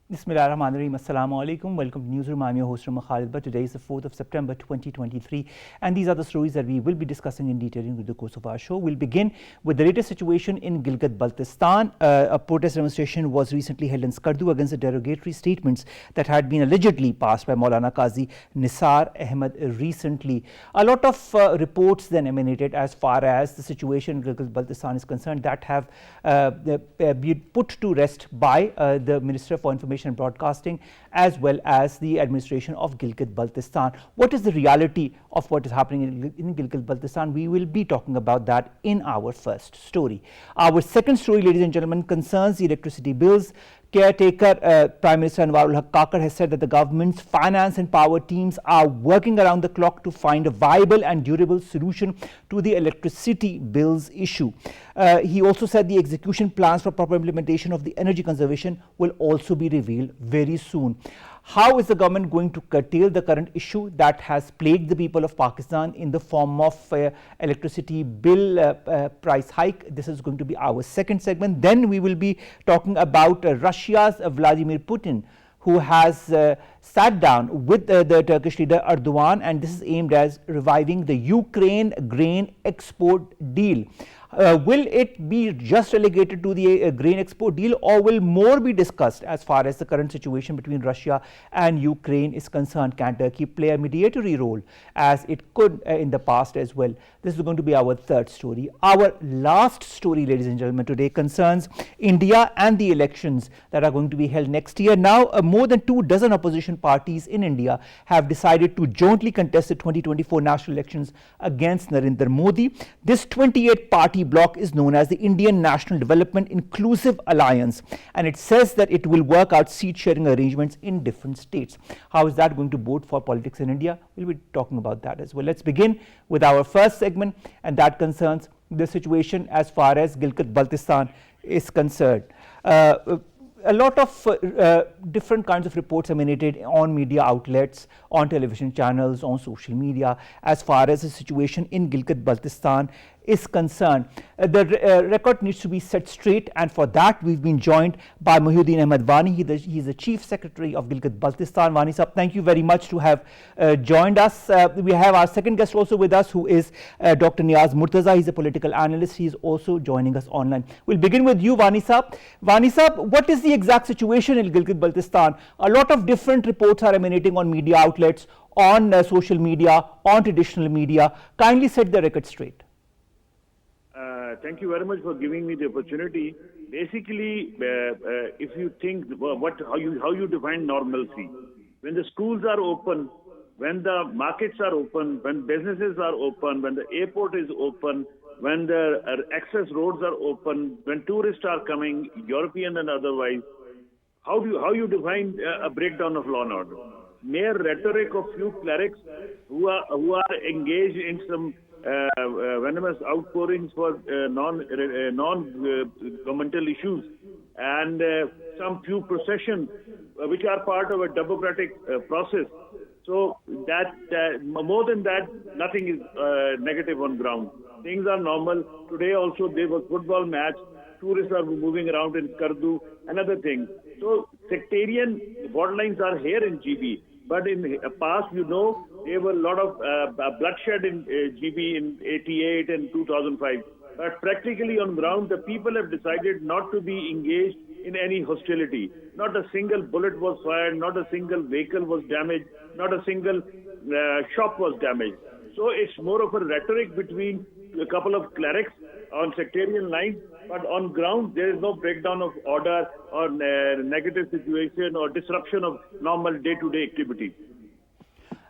Bismillahirrahmanirrahim. Assalamu alaikum. Welcome to Newsroom. I'm your host, Khalid. But today is the 4th of September 2023, and these are the stories that we will be discussing in detail in the course of our show. We'll begin with the latest situation in Gilgit-Baltistan. A protest demonstration was recently held in Skardu against the derogatory statements that had been allegedly passed by Maulana Qazi Nisar Ahmad recently. A lot of reports then emanated as far as the situation in Gilgit-Baltistan is concerned that have been put to rest by the Minister for Information and Broadcasting as well as the administration of Gilgit-Baltistan. What is the reality of what is happening in Gilgit-Baltistan? We will be talking about that in our first story. Our second story, ladies and gentlemen, concerns the electricity bills. Caretaker Prime Minister Anwarul Haque has said that the government's finance and power teams are working around the clock to find a viable and durable solution to the electricity bills issue. He also said the execution plans for proper implementation of the energy conservation will also be revealed very soon. How is the government going to curtail the current issue that has plagued the people of Pakistan in the form of electricity bill price hike? This is going to be our second segment. Then we will be talking about Russia's Vladimir Putin, who has sat down with the Turkish leader Erdogan, and this is aimed at reviving the Ukraine grain export deal. Will it be just relegated to the grain export deal, or will more be discussed as far as the current situation between Russia and Ukraine is concerned? Can Turkey play a mediatory role as it could in the past as well? This is going to be our third story. Our last story, ladies and gentlemen, today concerns India and the elections that are going to be held next year. Now, more than 24 opposition parties in India have decided to jointly contest the 2024 national elections against Narendra Modi. This 28-party bloc is known as the Indian National Development Inclusive Alliance, and it says that it will work out seat sharing arrangements in different states. How is that going to bode for politics in India? We'll be talking about that as well. Let's begin with our first segment, and that concerns the situation as far as Gilgit-Baltistan is concerned. A lot of different kinds of reports emanated on media outlets, on television channels, on social media as far as the situation in Gilgit-Baltistan is concerned. The record needs to be set straight, and for that we've been joined by Mohyuddin Ahmad Wani. He's the Chief Secretary of Gilgit-Baltistan. Wani sahab, thank you very much to have joined us. We have our second guest also with us, who is Dr. Niaz Murtaza. He's a political analyst. He's also joining us online. We'll begin with you, Wani sahab. Wani sahab, what is the exact situation in Gilgit-Baltistan? A lot of different reports are emanating on media outlets, on social media, on traditional media. Kindly set the record straight. Thank you very much for giving me the opportunity. Basically, if you think how you define normalcy, when the schools are open, when the markets are open, when businesses are open, when the airport is open, when the access roads are open, when tourists are coming, European and otherwise, how you define a breakdown of law and order? Mere rhetoric of few clerics who are engaged in some venomous outpourings for non-governmental issues, and some few processions which are part of a democratic process. So that more than that, nothing is negative on ground. Things are normal. Today also there was football match. Tourists are moving around in Skardu, another thing. So sectarian borderlines are here in GB. But in the past, there were a lot of bloodshed in GB in 88 and 2005. But practically on ground, the people have decided not to be engaged in any hostility. Not a single bullet was fired, not a single vehicle was damaged, not a single shop was damaged. So it's more of a rhetoric between a couple of clerics on sectarian lines, but on ground there is no breakdown of order or negative situation or disruption of normal day-to-day activity.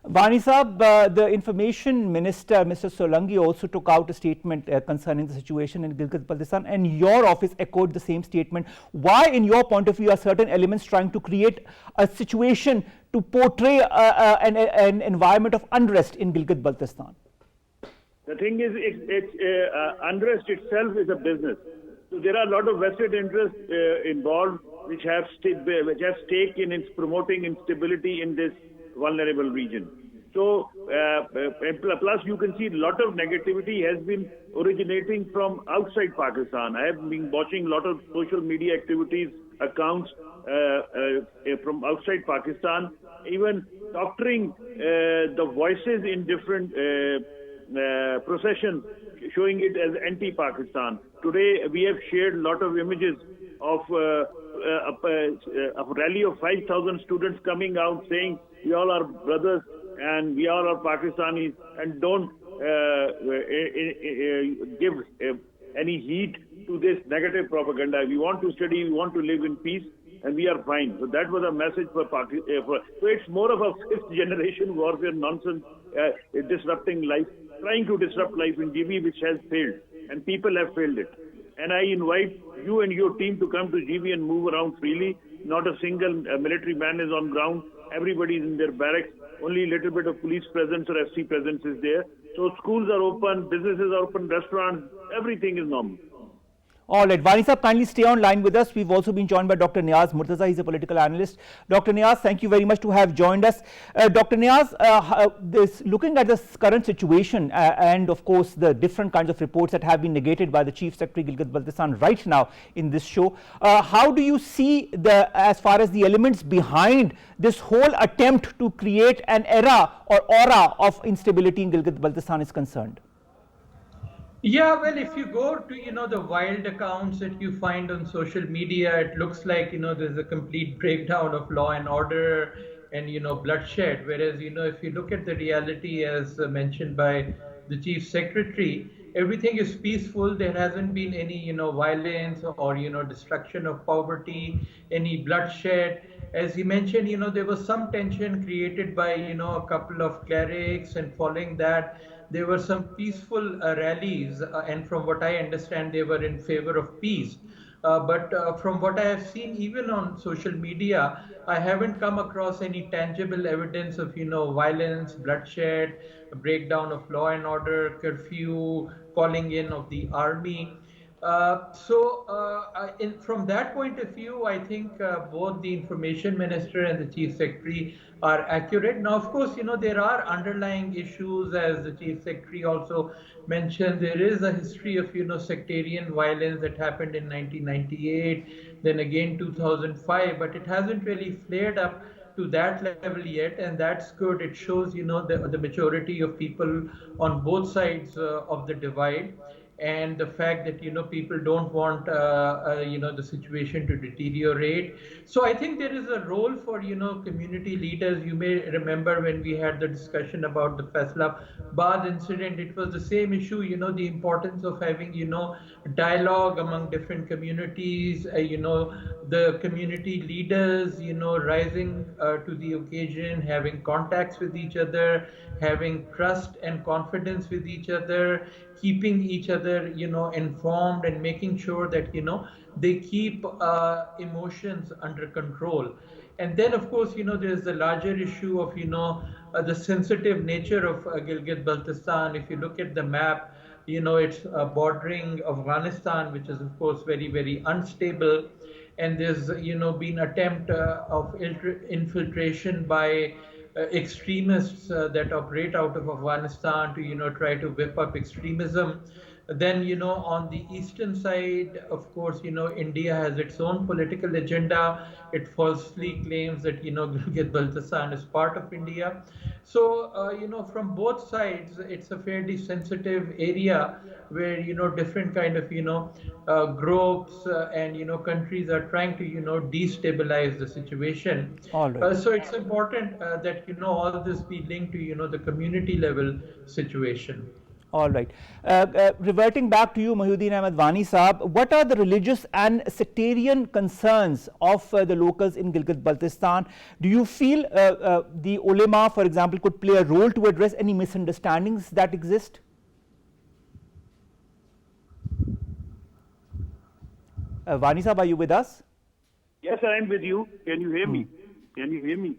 Wani sahab, the Information Minister, Mr. Solanki, also took out a statement concerning the situation in Gilgit-Baltistan, and your office echoed the same statement. Why, in your point of view, are certain elements trying to create a situation to portray an environment of unrest in Gilgit-Baltistan? The thing is, unrest itself is a business. So there are a lot of vested interests involved which have stake in promoting instability in this vulnerable region. So, plus you can see a lot of negativity has been originating from outside Pakistan. I have been watching a lot of social media activities, accounts from outside Pakistan, even doctoring the voices in different processions, showing it as anti-Pakistan. Today, we have shared a lot of images of a rally of 5,000 students coming out saying, we all are brothers and we all are Pakistanis, and don't give any heed to this negative propaganda. We want to study, we want to live in peace, and we are fine. So that was a message for Pakistan. So it's more of a fifth generation warfare nonsense, disrupting life, trying to disrupt life in GB, which has failed, and people have failed it. And I invite you and your team to come to GB and move around freely. Not a single military man is on ground. Everybody is in their barracks. Only a little bit of police presence or FC presence is there. So schools are open, businesses are open, restaurants, everything is normal. All right, Wani Sahab, kindly stay on line with us. We've also been joined by Dr. Niaz Murtaza. He's a political analyst. Dr. Niaz, thank you very much to have joined us. Dr. Niaz, looking at this current situation and of course the different kinds of reports that have been negated by the Chief Secretary Gilgit-Baltistan right now in this show, how do you see as far as the elements behind this whole attempt to create an era or aura of instability in Gilgit-Baltistan is concerned? Yeah, well, if you go to, the wild accounts that you find on social media, it looks like, there's a complete breakdown of law and order and, bloodshed. Whereas, if you look at the reality as mentioned by the Chief Secretary, everything is peaceful. There hasn't been any, violence or, destruction of poverty, any bloodshed. As he mentioned, there was some tension created by, a couple of clerics, and following that, there were some peaceful rallies, and from what I understand, they were in favor of peace. But from what I have seen, even on social media, I haven't come across any tangible evidence of, violence, bloodshed, breakdown of law and order, curfew, calling in of the army. From that point of view, I think both the Information Minister and the Chief Secretary are accurate. Now, of course, there are underlying issues, as the Chief Secretary also mentioned. There is a history of, sectarian violence that happened in 1998, then again 2005, but it hasn't really flared up to that level yet, and that's good. It shows, the maturity of people on both sides of the divide, and the fact that people don't want the situation to deteriorate. So I think there is a role for community leaders. You may remember when we had the discussion about the Faisalabad incident, it was the same issue, the importance of having dialogue among different communities, the community leaders rising to the occasion, having contacts with each other, having trust and confidence with each other, keeping each other informed, and making sure that they keep emotions under control. And then, of course, there's the larger issue of the sensitive nature of Gilgit-Baltistan. If you look at the map, it's bordering Afghanistan, which is of course very, very unstable, and there's been attempt of infiltration by extremists that operate out of Afghanistan to try to whip up extremism. Then on the eastern side, of course, India has its own political agenda. It falsely claims that Gilgit-Baltistan is part of India. So from both sides, it's a fairly sensitive area where different kind of groups and countries are trying to destabilize the situation. All right. So it's important that all of this be linked to the community level situation. All right. Reverting back to you, Mohyuddin Ahmed Wani Sahab, what are the religious and sectarian concerns of the locals in Gilgit-Baltistan? Do you feel the ulema, for example, could play a role to address any misunderstandings that exist? Wani Sahab, are you with us? Yes, I am with you. Can you hear me? Can you hear me?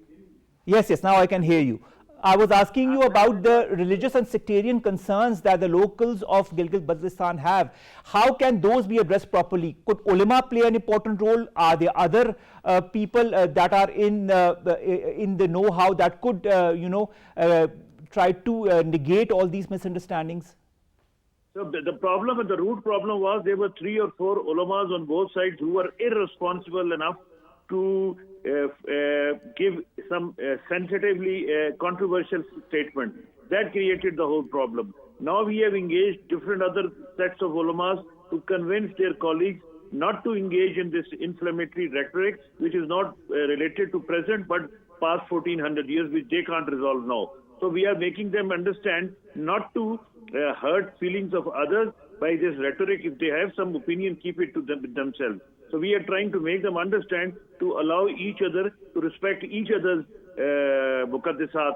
Yes, now I can hear you. I was asking you about the religious and sectarian concerns that the locals of Gilgit-Baltistan have. How can those be addressed properly? Could ulema play an important role? Are there other people that are in the know-how that could, tried to negate all these misunderstandings? So the problem, the root problem was there were 3 or 4 ulamas on both sides who were irresponsible enough to give some sensitively controversial statement. That created the whole problem. Now we have engaged different other sets of ulamas to convince their colleagues not to engage in this inflammatory rhetoric, which is not related to present but past 1400 years, which they can't resolve now. So we are making them understand not to hurt feelings of others by this rhetoric. If they have some opinion, keep it to themselves. So we are trying to make them understand to allow each other to respect each other's muqaddisat,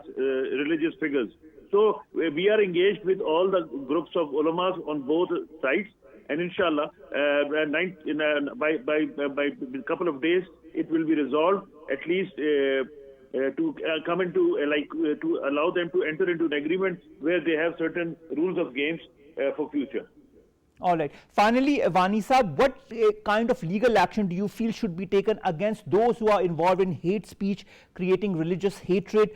religious figures. So we are engaged with all the groups of ulamas on both sides, and inshallah, by a couple of days, it will be resolved. At least to come into to allow them to enter into an agreement where they have certain rules of games for future. All right. Finally, Wani Saab, what kind of legal action do you feel should be taken against those who are involved in hate speech, creating religious hatred?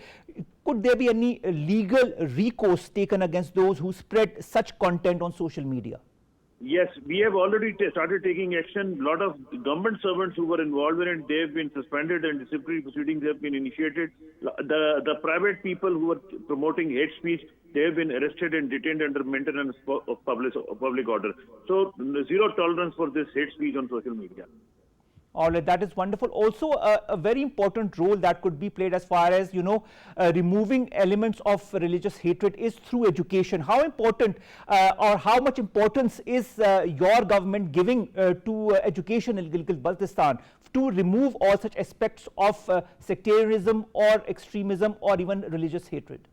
Could there be any legal recourse taken against those who spread such content on social media? Yes, we have already started taking action. A lot of government servants who were involved in it, they have been suspended and disciplinary proceedings have been initiated. The private people who were promoting hate speech, they have been arrested and detained under maintenance of public order. So zero tolerance for this hate speech on social media. All right, that is wonderful. Also, a very important role that could be played as far as, removing elements of religious hatred is through education. How important or how much importance is your government giving to education in Gilgit-Baltistan to remove all such aspects of sectarianism or extremism or even religious hatred?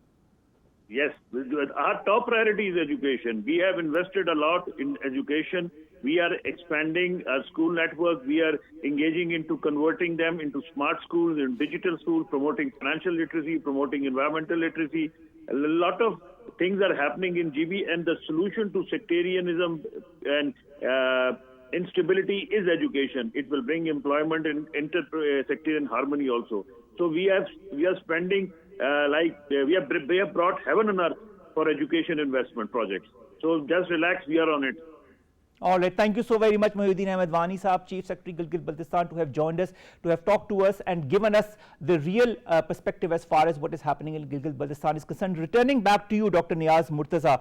Yes, our top priority is education. We have invested a lot in education. We are expanding our school network. We are engaging into converting them into smart schools and digital schools, promoting financial literacy, promoting environmental literacy. A lot of things are happening in GB, and the solution to sectarianism and instability is education. It will bring employment and inter-sectarian harmony also. So we are spending we have brought heaven on earth for education investment projects. So just relax, we are on it. All right, thank you so very much, Mohyuddin Ahmed Wani Saab, Chief Secretary Gilgit-Baltistan, to have joined us, to have talked to us and given us the real perspective as far as what is happening in Gilgit-Baltistan is concerned. Returning back to you, Dr. Niaz Murtaza,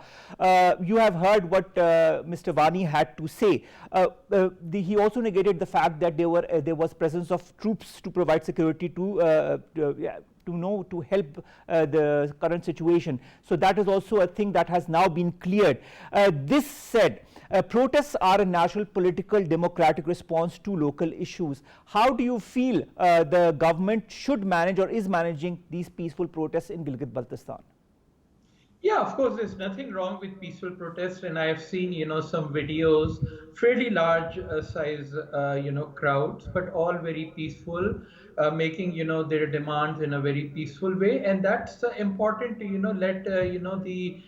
you have heard what Mr. Wani had to say. He also negated the fact that there was presence of troops to provide security to help the current situation. So that is also a thing that has now been cleared. This said, protests are a natural political democratic response to local issues. How do you feel the government should manage or is managing these peaceful protests in Gilgit-Baltistan? Yeah, of course, there's nothing wrong with peaceful protests, and I have seen, some videos, fairly large size, crowds, but all very peaceful, making, their demands in a very peaceful way, and that's important to, let, the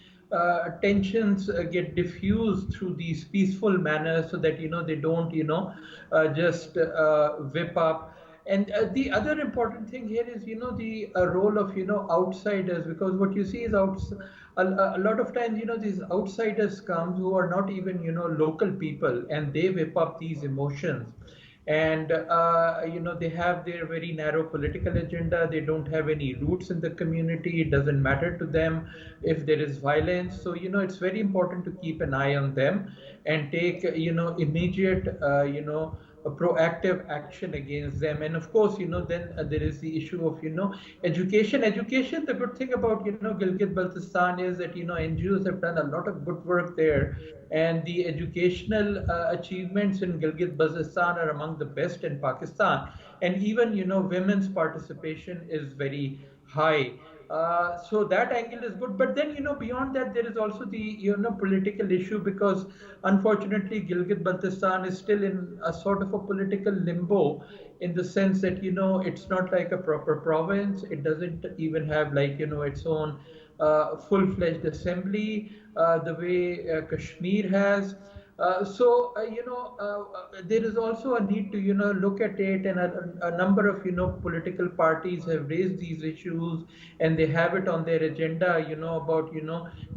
tensions get diffused through these peaceful manners so that, they don't, just whip up. And the other important thing here is, the role of, outsiders, because what you see is a lot of times, these outsiders come who are not even, local people, and they whip up these emotions. And, they have their very narrow political agenda. They don't have any roots in the community. It doesn't matter to them if there is violence. So, it's very important to keep an eye on them and take, immediate, a proactive action against them. And of course, then there is the issue of, education. Education, the good thing about, Gilgit-Baltistan is that, NGOs have done a lot of good work there. And the educational achievements in Gilgit-Baltistan are among the best in Pakistan. And even, women's participation is very high. So that angle is good, but then beyond that there is also the political issue, because unfortunately Gilgit-Baltistan is still in a sort of a political limbo, in the sense that it's not like a proper province. It doesn't even have its own full-fledged assembly the way Kashmir has. There is also a need to, look at it, and a number of, political parties have raised these issues, and they have it on their agenda, about,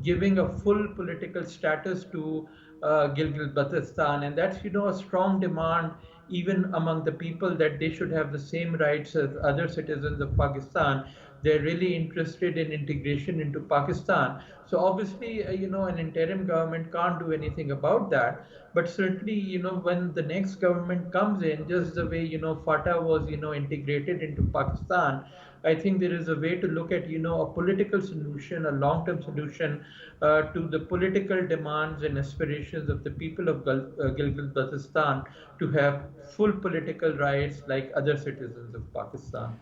giving a full political status to Gilgit-Baltistan, and that's, a strong demand even among the people that they should have the same rights as other citizens of Pakistan. They're really interested in integration into Pakistan. So obviously, an interim government can't do anything about that. But certainly, when the next government comes in, just the way, FATA was, integrated into Pakistan, I think there is a way to look at, a political solution, a long-term solution to the political demands and aspirations of the people of Gilgit-Baltistan to have full political rights like other citizens of Pakistan.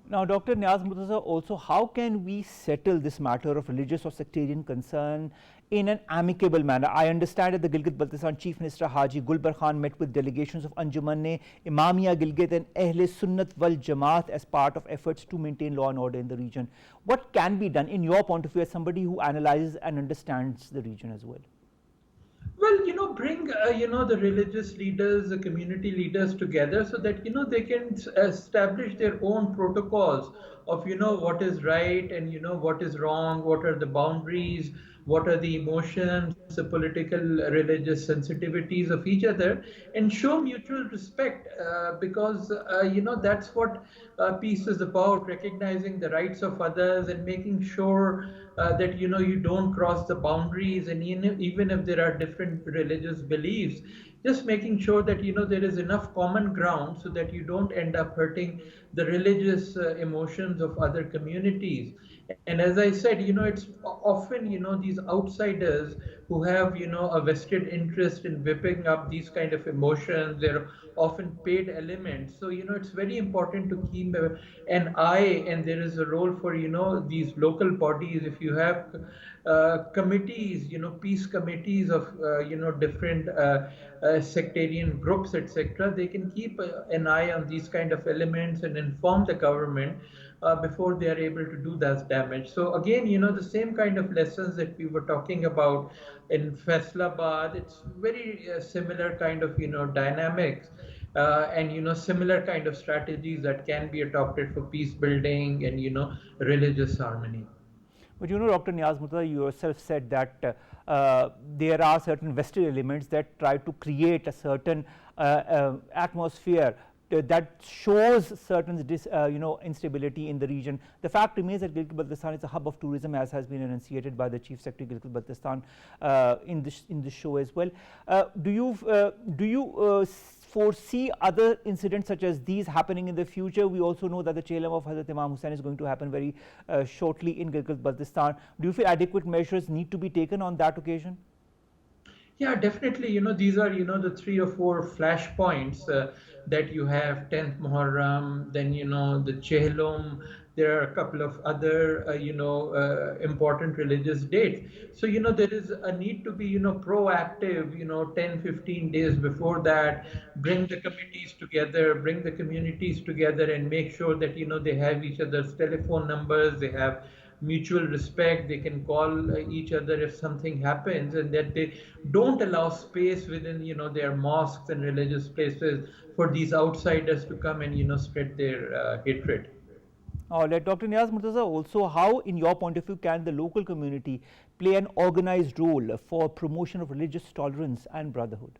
Now, Dr. Niaz Murtaza, also, how can we settle this matter of religious or sectarian concern in an amicable manner? I understand that the Gilgit-Baltistan Chief Minister Haji Gulbar Khan met with delegations of Anjuman Imamiya Gilgit and Ahle Sunnat wal Jamaat as part of efforts to maintain law and order in the region. What can be done, in your point of view, as somebody who analyzes and understands the region as well? Well, bring, the religious leaders, the community leaders together so that, they can establish their own protocols of, what is right and, what is wrong, what are the boundaries, what are the emotions, the political, religious sensitivities of each other, and show mutual respect because, that's what peace is about, recognizing the rights of others and making sure that, you don't cross the boundaries, and even if there are different religious beliefs, just making sure that, there is enough common ground so that you don't end up hurting the religious emotions of other communities. And as I said, it's often, these outsiders who have, a vested interest in whipping up these kind of emotions. They're often paid elements. So, it's very important to keep an eye, and there is a role for, these local bodies. If you have committees, peace committees of, different sectarian groups, etc., they can keep an eye on these kind of elements and inform the government before they are able to do that damage. So again, the same kind of lessons that we were talking about in Faisalabad, it's very similar kind of, dynamics and, similar kind of strategies that can be adopted for peace building and, religious harmony. But Dr. Niaz Murtaza, you yourself said that there are certain vested elements that try to create a certain atmosphere that shows certain instability in the region. The fact remains that Gilgit-Baltistan is a hub of tourism, as has been enunciated by the Chief Secretary Gilgit-Baltistan in this show as well. Do you foresee other incidents such as these happening in the future? We also know that the Chailam of Hazrat Imam Hussain is going to happen very shortly in Gilgit-Baltistan. Do you feel adequate measures need to be taken on that occasion? Yeah, definitely. These are, the 3 or 4 flashpoints that you have: 10th Muharram, then, the Chehlum. There are a couple of other, important religious dates. So, there is a need to be, proactive, 10, 15 days before that, bring the committees together, bring the communities together and make sure that, they have each other's telephone numbers, they have mutual respect, they can call each other if something happens, and that they don't allow space within, their mosques and religious places for these outsiders to come and, spread their hatred. All right, Dr. Niaz Murtaza, also, how, in your point of view, can the local community play an organized role for promotion of religious tolerance and brotherhood?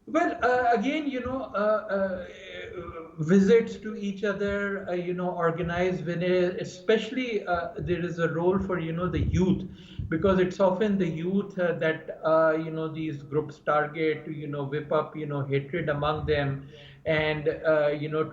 Well, again, visits to each other, organized when especially there is a role for, the youth, because it's often the youth that, these groups target to, whip up, hatred among them and,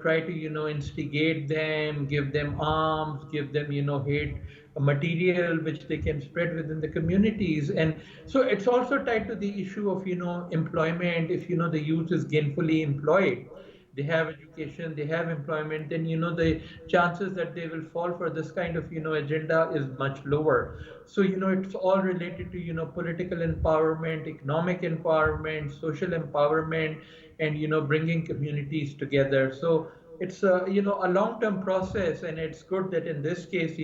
try to, instigate them, give them arms, give them, hate material which they can spread within the communities. And so it's also tied to the issue of, employment. If, the youth is gainfully employed, they have education, they have employment, then, the chances that they will fall for this kind of, agenda is much lower. So, it's all related to, political empowerment, economic empowerment, social empowerment, and, bringing communities together. So it's a, a long-term process, and it's good that in this case,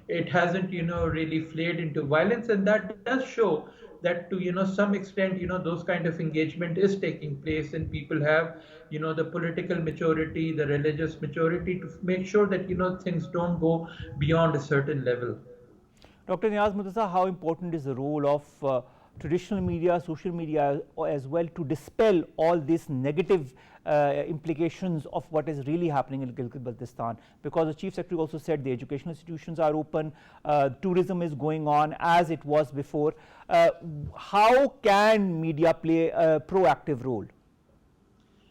it hasn't, really flared into violence, and that does show that to some extent those kind of engagement is taking place, and people have the political maturity, the religious maturity to make sure that things don't go beyond a certain level. Dr. Niaz Murtaza, how important is the role of traditional media, social media as well to dispel all these negative implications of what is really happening in Gilgit-Baltistan? Because the Chief Secretary also said the educational institutions are open, tourism is going on as it was before. How can media play a proactive role?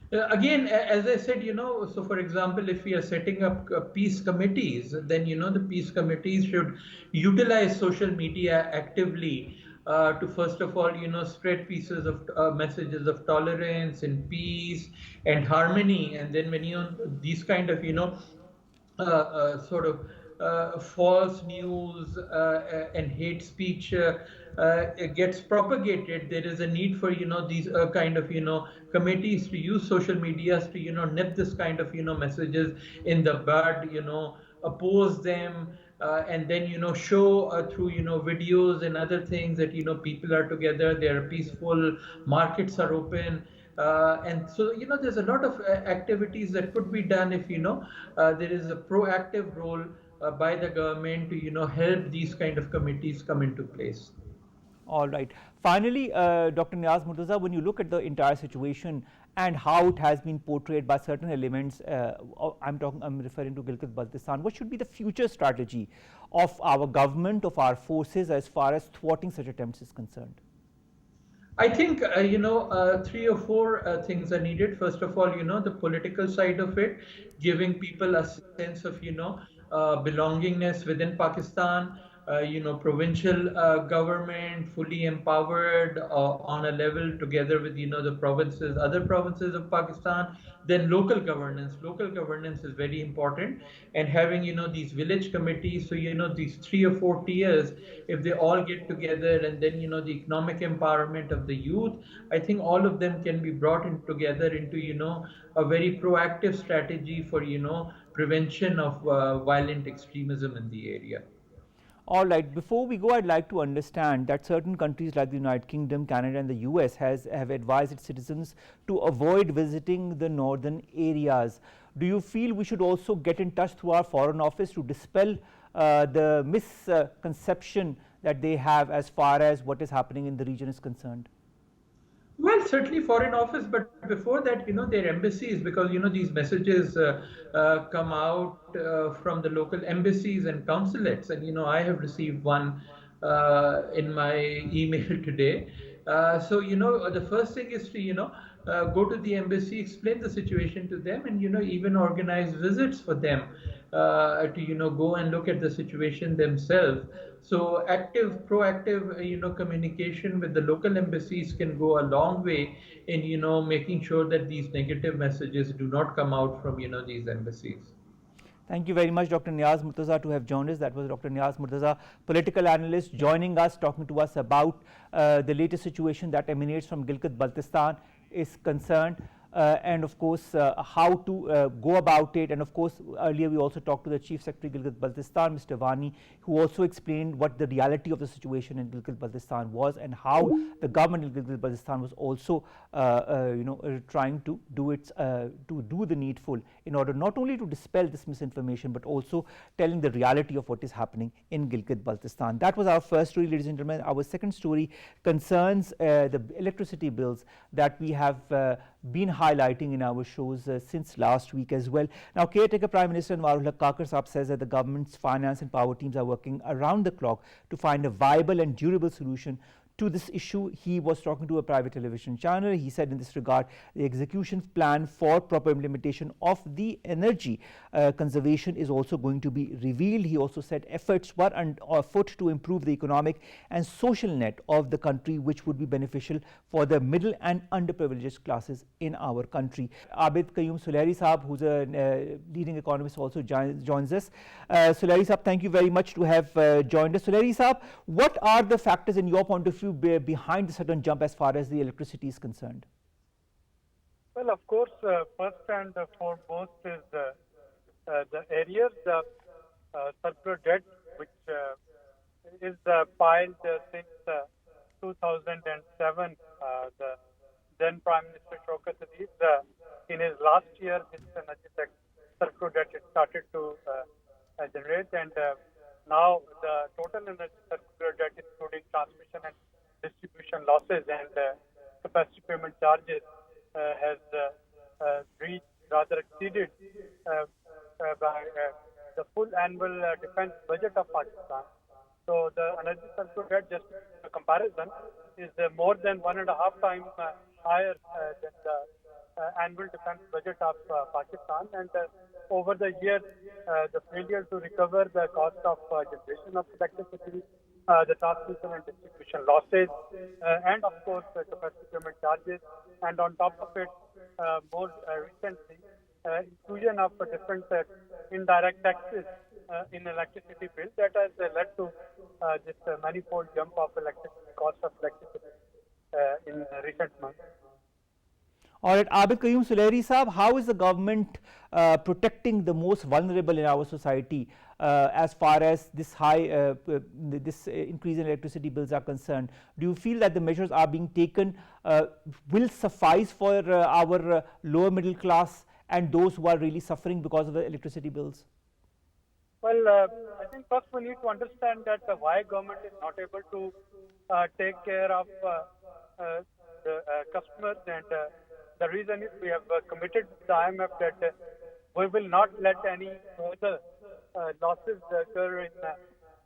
Again, as I said, so for example, if we are setting up peace committees, then, the peace committees should utilize social media actively to, first of all, spread pieces of messages of tolerance and peace and harmony. And then when, these kind of, sort of false news and hate speech gets propagated, there is a need for these kind of committees to use social medias to nip this kind of messages in the bud, oppose them, and then show through videos and other things that people are together, they are peaceful, markets are open. And so, there's a lot of activities that could be done if, there is a proactive role by the government to, help these kind of committees come into place. All right. Finally, Dr. Niaz Murtaza, when you look at the entire situation and how it has been portrayed by certain elements, I'm referring to Gilgit-Baltistan, what should be the future strategy of our government, of our forces, as far as thwarting such attempts is concerned? I think, 3 or 4 things are needed. First of all, the political side of it, giving people a sense of, belongingness within Pakistan, provincial government fully empowered on a level together with, the provinces, other provinces of Pakistan. Then local governance. Local governance is very important, and having, these village committees. So, these 3 or 4 tiers, if they all get together, and then, the economic empowerment of the youth, I think all of them can be brought in together into, a very proactive strategy for, prevention of violent extremism in the area. All right. Before we go, I'd like to understand that certain countries like the United Kingdom, Canada and the US have advised its citizens to avoid visiting the northern areas. Do you feel we should also get in touch through our Foreign Office to dispel the misconception that they have as far as what is happening in the region is concerned? Well, certainly Foreign Office, but before that, their embassies, because, these messages come out from the local embassies and consulates. And, I have received one in my email today. So, the first thing is to, go to the embassy, explain the situation to them, and, even organize visits for them to, go and look at the situation themselves. So proactive, communication with the local embassies can go a long way in, making sure that these negative messages do not come out from, these embassies. Thank you very much, Dr. Niaz Murtaza, to have joined us. That was Dr. Niaz Murtaza, political analyst, joining us, talking to us about the latest situation that emanates from Gilgit-Baltistan is concerned. And of course, how to go about it. And of course, earlier we also talked to the Chief Secretary Gilgit-Baltistan, Mr. Wani, who also explained what the reality of the situation in Gilgit-Baltistan was, and how the government of Gilgit-Baltistan was also, trying to do the needful in order not only to dispel this misinformation, but also telling the reality of what is happening in Gilgit-Baltistan. That was our first story, ladies and gentlemen. Our second story concerns the electricity bills that we have been highlighting in our shows since last week as well. Now, Caretaker Prime Minister Anwarullah Kakar Saab says that the government's finance and power teams are working around the clock to find a viable and durable solution to this issue. He was talking to a private television channel. He said in this regard, the execution plan for proper implementation of the energy conservation is also going to be revealed. He also said efforts were afoot to improve the economic and social net of the country, which would be beneficial for the middle and underprivileged classes in our country. Abid Qaiyum Suleri Saab, who's a leading economist, also joins us. Suleri Saab, thank you very much to have joined us. Suleri Saab, what are the factors in your point of view behind the sudden jump as far as the electricity is concerned? Well, of course, first and foremost is the areas of circular debt, which is piled since 2007, the then Prime Minister Shaukat Aziz, in his last year, this energy surplus that it started to generate, and now the total energy surplus that including transmission and distribution losses and capacity payment charges has reached, rather exceeded by the full annual defense budget of Pakistan. So the energy surplus debt, just a comparison, is more than 1.5 times higher than the annual defense budget of Pakistan. And over the years, the failure to recover the cost of generation of electricity, the transmission and distribution losses, and of course the capacity payment charges, and on top of it, more recently, inclusion of different indirect taxes in electricity bill that has led to this manifold jump of electricity cost of electricity in recent months. All right, Abid, Qaiyum, Suleri Saab, how is the government protecting the most vulnerable in our society as far as this this increase in electricity bills are concerned? Do you feel that the measures are being taken will suffice for our lower middle class and those who are really suffering because of the electricity bills? Well, I think first we need to understand that why government is not able to take care of the customers, and the reason is we have committed to the IMF that we will not let any further losses occur in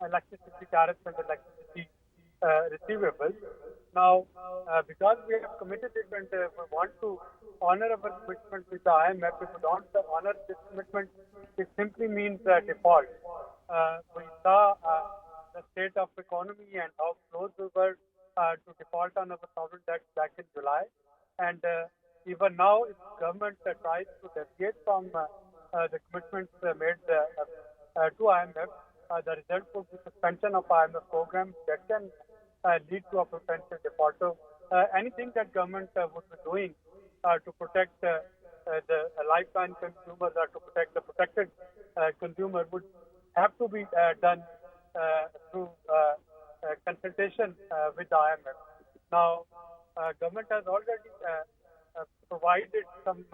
electricity tariffs and electricity receivables. Now, because we have committed it and we want to honor our commitment with the IMF, if we don't honor this commitment, it simply means default. We saw the state of economy and how close we were to default on our sovereign debt back in July. And even now, if government tries to deviate from the commitments made to IMF, the result would be suspension of IMF program that can lead to a potential default. So anything that government would be doing to protect the lifeline consumers or to protect the protected consumer would have to be done through consultation with the IMF. Now, government has already provided some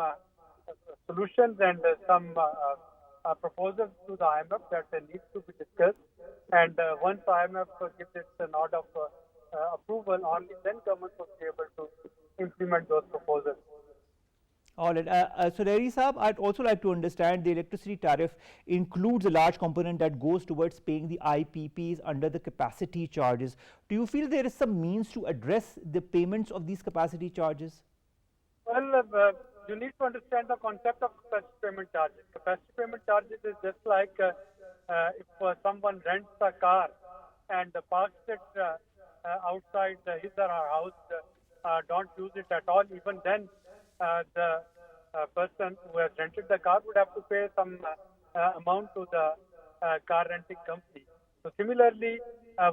solutions and some proposals to the IMF that need to be discussed. And once IMF gives its nod of approval, only then government will be able to implement those proposals. All right. Suleri Saab, I'd also like to understand the electricity tariff includes a large component that goes towards paying the IPPs under the capacity charges. Do you feel there is some means to address the payments of these capacity charges? Well, you need to understand the concept of capacity payment charges. Capacity payment charges is just like if someone rents a car and parks it outside his or her house, don't use it at all, even then the person who has rented the car would have to pay some amount to the car renting company. So similarly,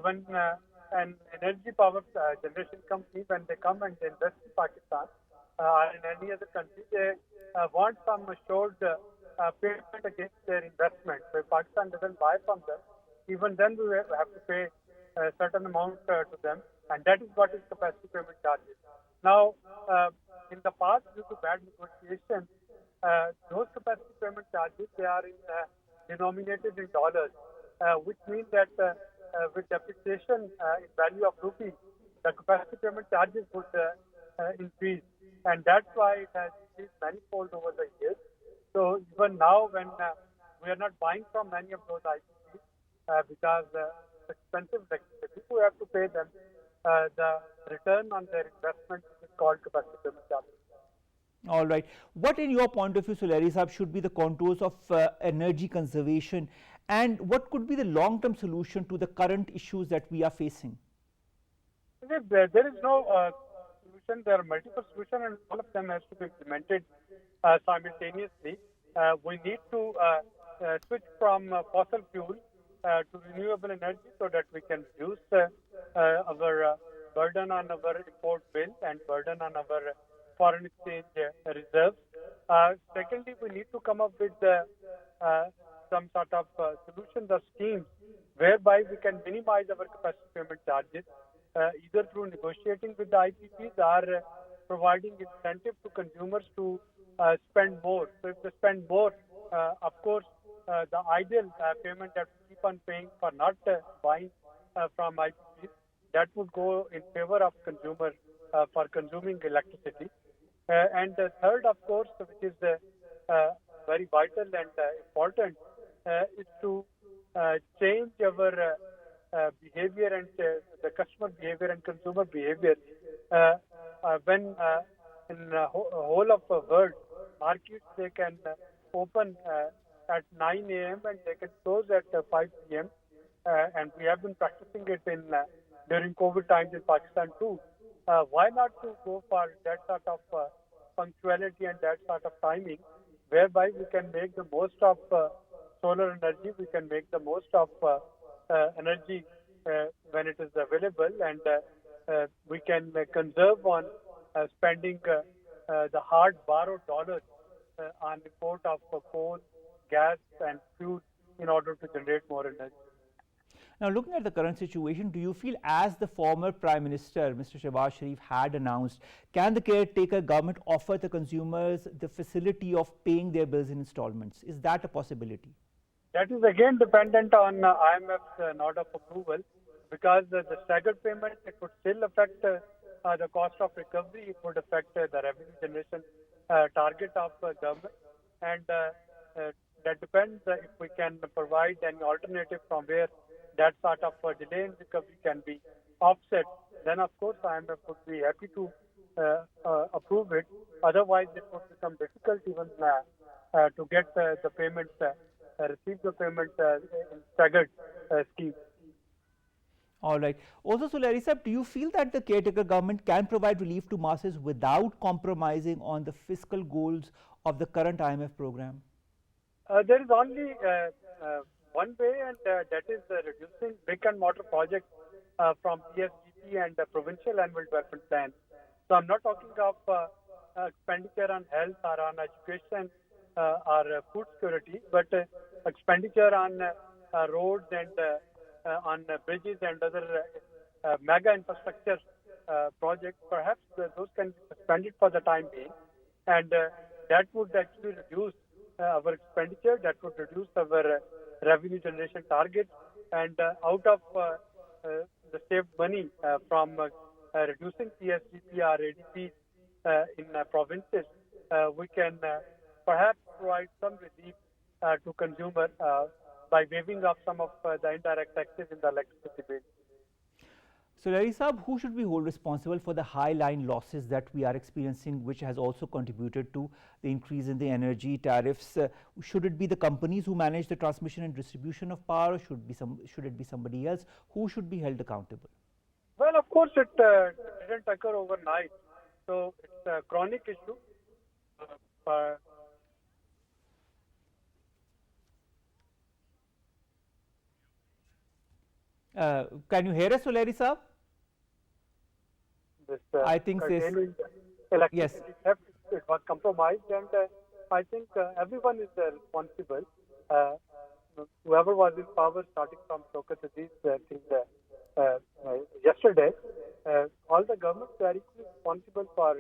when an energy power generation company, when they come and they invest in Pakistan or in any other country, they want some assured payment against their investment. So if Pakistan doesn't buy from them, even then we have to pay a certain amount to them, and that is what is capacity payment charges. Now, in the past, due to bad negotiation, those capacity payment charges, they are denominated in dollars, which means that with depreciation in value of rupee, the capacity payment charges would increase, and that's why it has increased manifold over the years. So even now, when we are not buying from many of those IPPs because expensive electricity, we have to pay them the return on their investment, which is called capacity payment charges. All right. What, in your point of view, Suleri Saab, should be the contours of energy conservation, and what could be the long-term solution to the current issues that we are facing? There is no solution. There are multiple solutions, and all of them has to be implemented simultaneously. We need to switch from fossil fuel to renewable energy so that we can reduce our burden on our import bill and burden on our foreign exchange reserves. Secondly, we need to come up with some sort of solutions or schemes whereby we can minimize our capacity payment charges. either through negotiating with the IPPs or providing incentive to consumers to spend more. So if they spend more, of course, the ideal payment that we keep on paying for not buying from IPPs, that would go in favor of consumer for consuming electricity. And the third, of course, which is very vital and important, is to change our behavior and the customer behavior and consumer behavior. When in the whole of the world, markets, they can open at 9 a.m. and they can close at 5 p.m. And we have been practicing it in during COVID times in Pakistan too. Why not to go for that sort of punctuality and that sort of timing, whereby we can make the most of solar energy, we can make the most of energy when it is available, and we can conserve on spending the hard borrowed dollars on import of coal, gas and fuel in order to generate more energy. Now, looking at the current situation, do you feel, as the former Prime Minister, Mr. Shehbaz Sharif, had announced, can the caretaker government offer the consumers the facility of paying their bills in installments? Is that a possibility? That is again dependent on IMF's nod of approval, because the staggered payment, it would still affect the cost of recovery, it would affect the revenue generation target of government, and that depends if we can provide any alternative from where that sort of delay in recovery can be offset. Then of course IMF would be happy to approve it. Otherwise it would become difficult even to get the payments, receive the payments in staggered scheme. All right. Also, Suleri sir, do you feel that the caretaker government can provide relief to masses without compromising on the fiscal goals of the current IMF program? There is only one way, and that is reducing brick and mortar projects from PSGP and the provincial annual development plan. So I'm not talking of expenditure on health or on education or food security, but expenditure on roads and on bridges and other mega infrastructure projects. Perhaps those can be suspended for the time being, and that would actually reduce our expenditure, that would reduce our revenue generation target, and out of the saved money from reducing PSGP or ADP in provinces, we can perhaps provide some relief to consumer by waiving off some of the indirect taxes in the electricity bill. So, Suleri Saab, who should we hold responsible for the high line losses that we are experiencing, which has also contributed to the increase in the energy tariffs? Should it be the companies who manage the transmission and distribution of power, or should it be somebody else? Who should be held accountable? Well, of course, it didn't occur overnight, so it's a chronic issue. Can you hear us, Suleri Saab? I think yes, it was compromised, and I think everyone is responsible. Whoever was in power, starting from Shaukat Aziz yesterday, all the governments are equally responsible for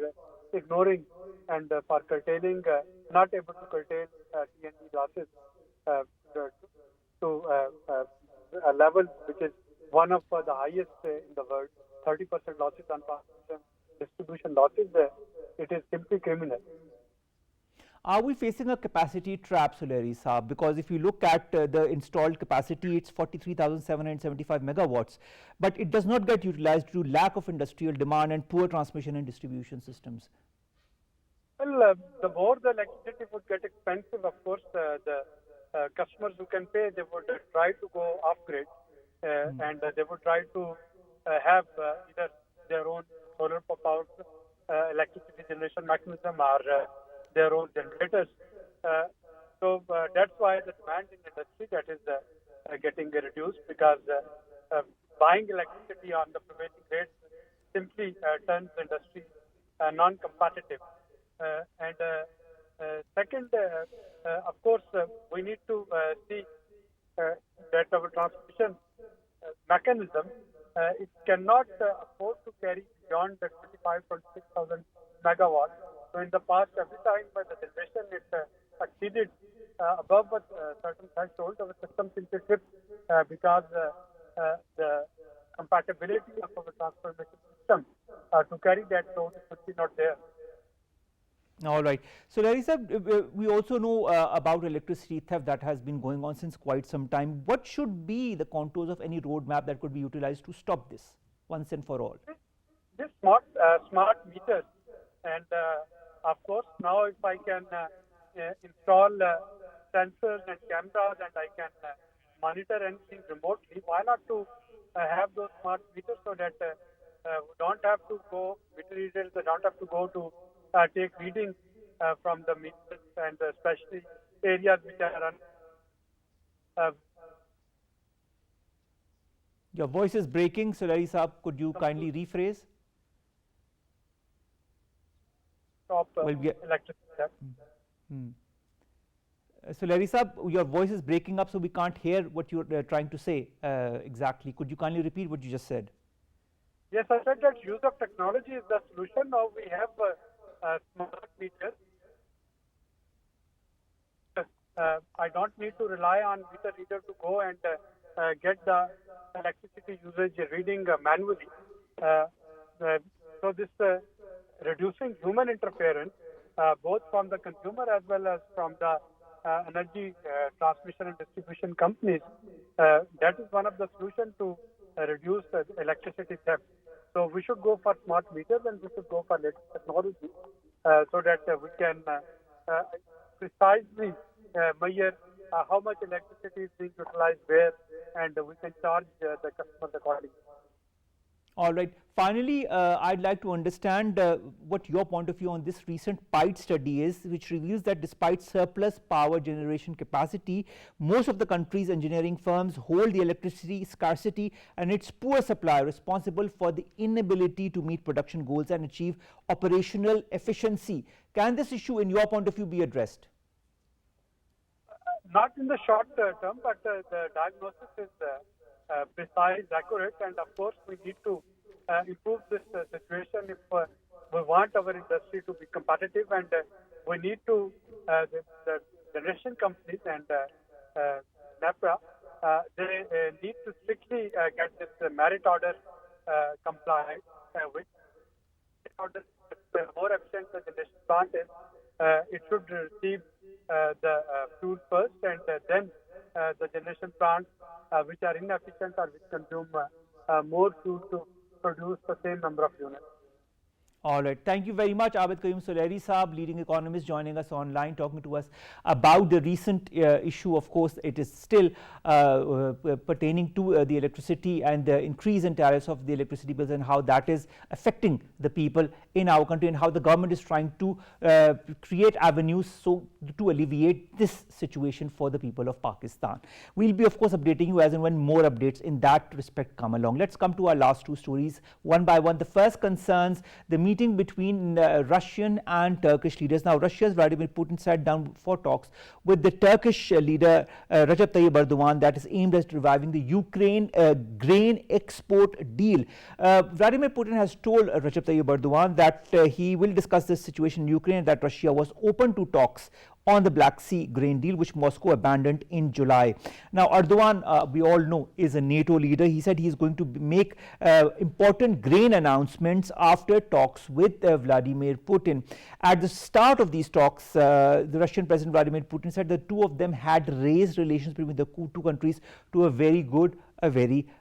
ignoring and for curtailing, not able to curtail TND losses to a level which is one of the highest in the world. 30% losses on distribution losses, it is simply criminal. Are we facing a capacity trap, Suleri Saab? Because if you look at the installed capacity, it's 43,775 megawatts, but it does not get utilized due to lack of industrial demand and poor transmission and distribution systems. Well, the more the electricity would get expensive, of course, the customers who can pay, they would try to go off-grid, and they would try to have either their own solar power electricity generation mechanism or their own generators. So that's why the demand in industry that is getting reduced, because buying electricity on the prevailing rates simply turns industry non-competitive. And second, of course, we need to see that our transmission mechanism it cannot afford to carry beyond the 26,000 megawatts. So in the past, every time by the generation it exceeded above a certain threshold of a system simply tripped because the compatibility of our transformation system to carry that load is simply not there. All right. So, Larry sir, we also know about electricity theft that has been going on since quite some time. What should be the contours of any roadmap that could be utilized to stop this once and for all? This smart meters, and of course now if I can install sensors and cameras and I can monitor anything remotely, why not to have those smart meters so that we don't have to go, meter readers don't have to go to take readings from the meters, and especially areas which are Your voice is breaking, Suleri Saab. Could you kindly rephrase? Stop electricity. Suleri Saab, your voice is breaking up, so we can't hear what you're trying to say exactly. Could you kindly repeat what you just said? Yes, I said that use of technology is the solution. Now we have smart meters. I don't need to rely on meter reader to go and get the electricity usage reading manually. So this reducing human interference, both from the consumer as well as from the energy transmission and distribution companies, that is one of the solutions to reduce electricity theft. So we should go for smart meters and we should go for latest technology so that we can precisely measure how much electricity is being utilized where, and we can charge the customers accordingly. All right. Finally, I'd like to understand what your point of view on this recent PIDE study is, which reveals that despite surplus power generation capacity, most of the country's engineering firms hold the electricity scarcity and its poor supply responsible for the inability to meet production goals and achieve operational efficiency. Can this issue, in your point of view, be addressed? Not in the short term, but the diagnosis is precise, accurate, and of course we need to improve this situation if we want our industry to be competitive, and we need to, the generation companies and NEPRA, they need to strictly get this merit order compliant with. The more efficient the generation plant is, it should receive the fuel first, and then the generation plants which are inefficient or which consume more fuel to produce the same number of units. All right. Thank you very much, Abid Suleri Saab, leading economist, joining us online, talking to us about the recent issue. Of course, it is still pertaining to the electricity and the increase in tariffs of the electricity bills and how that is affecting the people in our country and how the government is trying to create avenues to alleviate this situation for the people of Pakistan. We'll be, of course, updating you as and when more updates in that respect come along. Let's come to our last two stories one by one. The first concerns the meeting between Russian and Turkish leaders. Now, Russia's Vladimir Putin sat down for talks with the Turkish leader Recep Tayyip Erdogan that is aimed at reviving the Ukraine grain export deal. Vladimir Putin has told Recep Tayyip Erdogan that he will discuss this situation in Ukraine and that Russia was open to talks on the Black Sea grain deal, which Moscow abandoned in July. Now, Erdogan, we all know, is a NATO leader. He said he is going to make important grain announcements after talks with Vladimir Putin. At the start of these talks, the Russian President Vladimir Putin said the two of them had raised relations between the two countries to a very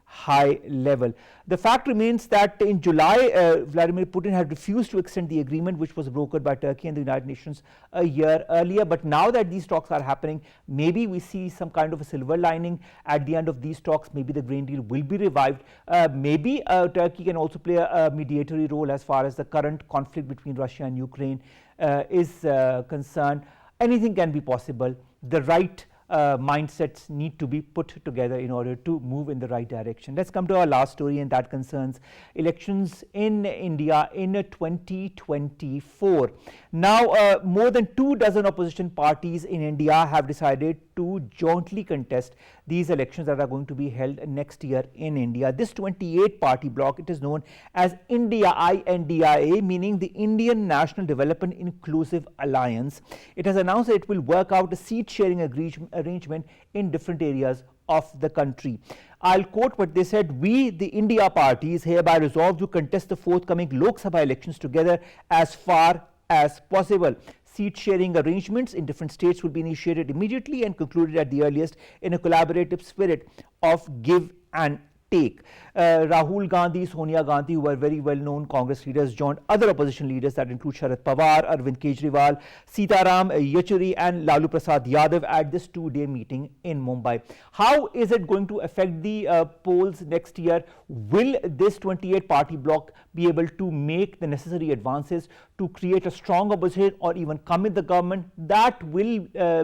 high level. The fact remains that in July, Vladimir Putin had refused to extend the agreement which was brokered by Turkey and the United Nations a year earlier. But now that these talks are happening, maybe we see some kind of a silver lining at the end of these talks. Maybe the grain deal will be revived. Maybe Turkey can also play a mediatory role as far as the current conflict between Russia and Ukraine is concerned. Anything can be possible. The right mindsets need to be put together in order to move in the right direction. Let's come to our last story, and that concerns elections in India in 2024. Now, more than 24 opposition parties in India have decided to jointly contest these elections that are going to be held next year in India. This 28-party bloc, it is known as India, INDIA, meaning the Indian National Development Inclusive Alliance. It has announced that it will work out a seat-sharing arrangement in different areas of the country. I'll quote what they said: "We, the India parties, hereby resolve to contest the forthcoming Lok Sabha elections together as far as possible. Seat sharing arrangements in different states will be initiated immediately and concluded at the earliest in a collaborative spirit of give and take." Rahul Gandhi, Sonia Gandhi, who are very well-known Congress leaders, joined other opposition leaders that include Sharad Pawar, Arvind Kejriwal, Sitaram Yechuri and Lalu Prasad Yadav at this two-day meeting in Mumbai. How is it going to affect the polls next year? Will this 28-party bloc be able to make the necessary advances to create a strong opposition or even come in the government? That will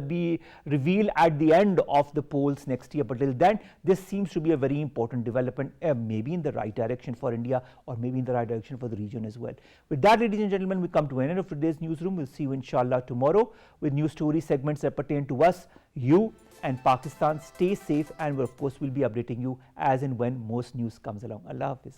be revealed at the end of the polls next year. But till then, this seems to be a very important development, maybe in the right direction for India or maybe in the right direction for the region as well. With that, ladies and gentlemen, we come to an end of today's newsroom. We'll see you inshallah tomorrow with news story segments that pertain to us, you and Pakistan. Stay safe, and of course we'll be updating you as and when most news comes along. Allah Hafiz.